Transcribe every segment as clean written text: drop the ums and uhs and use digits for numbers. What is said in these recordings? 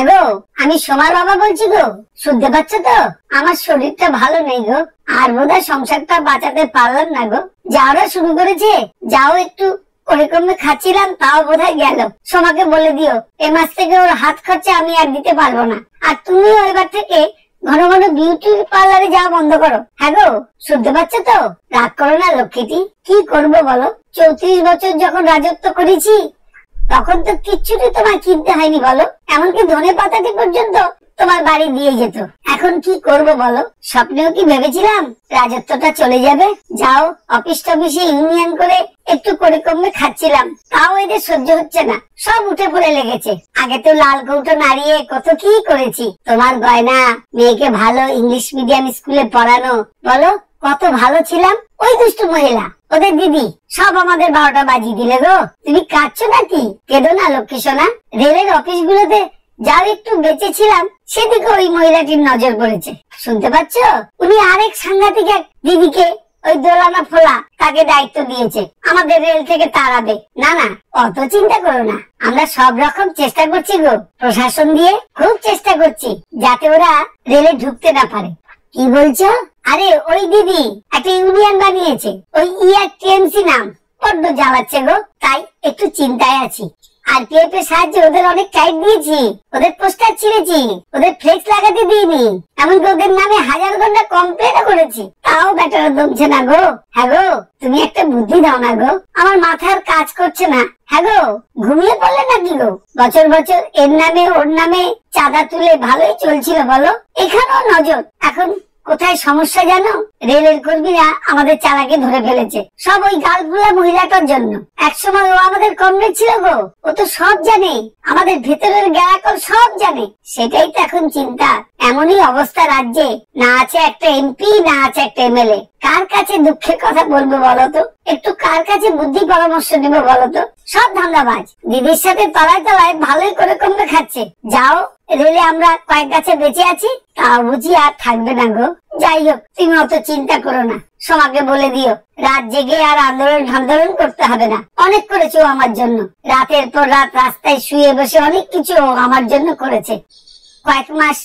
হ্যাঁ গো, আমি সোমার বাবা বলছি গো, শুনতে পাচ্ছ তো? আমার শরীরটা ভালো নেই গো, আর বোধহয় সংসারটা বাঁচাতে পারলাম না গো। যাওয়া শুরু করেছে, যাও একটু করে কমে খাচ্ছিলাম, তাও বোধহয় গেল। সোমাকে বলে দিও এ মাস থেকে ওর হাত খরচা আমি আর দিতে পারবো না। আর তুমিও এবার থেকে ঘন ঘন বিউটি পার্লারে যাওয়া বন্ধ করো। হ্যাঁ গো, শুনতে পাচ্ছ তো? রাগ করো না লক্ষ্মীটি। কি করবো বলো, 34 বছর যখন রাজত্ব করেছি তখন তো কিচ্ছুটি তোমার কিনতে হয়নি বলো, এমনকি ধনে পাতাটি পর্যন্ত তোমার বাড়ি দিয়ে যেত। এখন কি করব বলো? স্বপ্নেও কি ভেবেছিলাম রাজত্বটা চলে যাবে? যাও অফিস টফিসে ইউনিয়ন করে একটু করে কমে খাচ্ছিলাম, তাও এদের সহ্য হচ্ছে না, সব উঠে পড়ে লেগেছে। আগে তো লাল কৌটো নাড়িয়ে কত কি করেছি, তোমার গয়না, মেয়েকে ভালো ইংলিশ মিডিয়াম স্কুলে পড়ানো, বলো কত ভালো ছিলাম। ওই দুষ্টু মহিলা, ওদের দিদি সব আমাদের 12টা বাজিয়ে দিলে গো। তুমি কাঁদছো নাকি? কেঁদো না লক্ষ্মী সোনা। রেলের অফিস গুলোতে যাও একটু বেঁচে ছিলাম, সেদিকে ওই মহিলাটির নজর পড়েছে। শুনতে পাচ্ছ? উনি আরেক সাংঘাতিক এক দিদিকে, ওই দোলানা ফোলা, তাকে দায়িত্ব দিয়েছে আমাদের রেল থেকে তাড়াবে। না না, অত চিন্তা করো না, আমরা সব রকম চেষ্টা করছি গো, প্রশাসন দিয়ে খুব চেষ্টা করছি যাতে ওরা রেলে ঢুকতে না পারে। কি বলছো? আরে ওই দিদি একটা ইউনিয়ন বানিয়েছে, ওই টিএমসি নাম, বড্ড জ্বালাচ্ছে গো, তাই একটু চিন্তায় আছি। আরপিএফ এর সাহায্যে ওদের অনেক টাইট দিয়েছি, ওদের পোস্টার ছিঁড়েছি, ওদের ফ্লেক্স লাগাতে দিইনি, এমনকি ওদের নামে 1000 ঘন্টা কমপ্লেনও করেছি, তাও ব্যাটারা দমছে না গো। হ্যাঁ গো, তুমি একটা বুদ্ধি দাও না গো, আমার মাথার কাজ করছে না। হ্যাঁ গো, ঘুমিয়ে পড়লে নাকি গো? বছর বছর এর নামে ওর নামে চাঁদা তুলে ভালোই চলছিল বলো, এখানেও নজর। এখন কোথায় সমস্যা জানো? রেলের কর্মীরা আমাদের চালাকে ধরে ফেলেছে, সব ওই গালগুলা মহিলাটার জন্য। একসময় ও আমাদের কমরেড ছিল গো, ও তো সব জানে, আমাদের ভেতরের গ্যারাকল সব জানে। সেটাই তো এখন চিন্তা। এমনই অবস্থা রাজ্যে, না আছে একটা এমপি, না আছে একটা এমএলএ। কার কাছে দুঃখের কথা বলবো বলতো? একটু কার কাছে বুদ্ধি পরামর্শ নেবো বলতো? সব ধান্দাবাজ, দিদির সাথে তলায় তলায় ভালোই করে কমবে খাচ্ছে। যাও, রেলে আমরা কয়েক গাছে বেঁচে আছি, তাও বুঝি আর থাকবে না গো। যাই হোক, তুমি অত চিন্তা করো না, সোমাকে বলে দিও রাত জেগে আর আন্দোলন করতে হবে না। অনেক করেছে ও আমার জন্য, রাতের পর রাত রাস্তায় শুয়ে বসে অনেক কিছু আমার জন্য করেছে। কয়েক মাস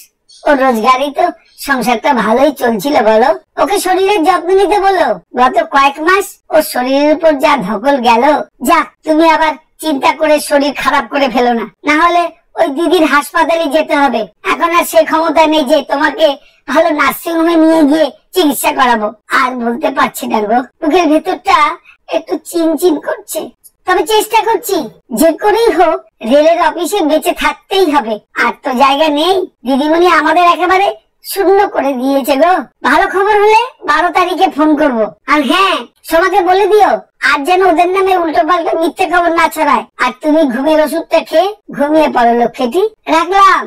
ওর রোজগারই তো সংসারটা ভালোই চলছিল বলো। ওকে শরীরের যত্ন নিতে বলো। গত কয়েক মাস ওর শরীরের উপর যা ধকল গেল, যাক তুমি আবার চিন্তা করে শরীর খারাপ করে ফেলো না, না হলে ওই দিদির হাসপাতালে যেতে হবে। এখন আর সে ক্ষমতা নেই যে তোমাকে ভালো নার্সিং হোমে নিয়ে গিয়ে চিকিৎসা করাবো। আর বলতে পারছি না গো, বুকের ভেতরটা একটু চিনচিন করছে, তবে চেষ্টা করছি যে করেই হোক রেলের অফিসে বেঁচে থাকতেই হবে। আর তো জায়গা নেই, দিদিমণি আমাদের একেবারে শূন্য করে দিয়েছে গো। ভালো খবর হলে 12 তারিখে ফোন করব। আর হ্যাঁ, সোমাকে বলে দিও আর যেন ওদের নামে উল্টো পাল্টা মিথ্যে খবর না ছড়ায়। আর তুমি ঘুমের ওষুধটা খেয়ে ঘুমিয়ে পড়ো লক্ষ্মীটি। রাখলাম।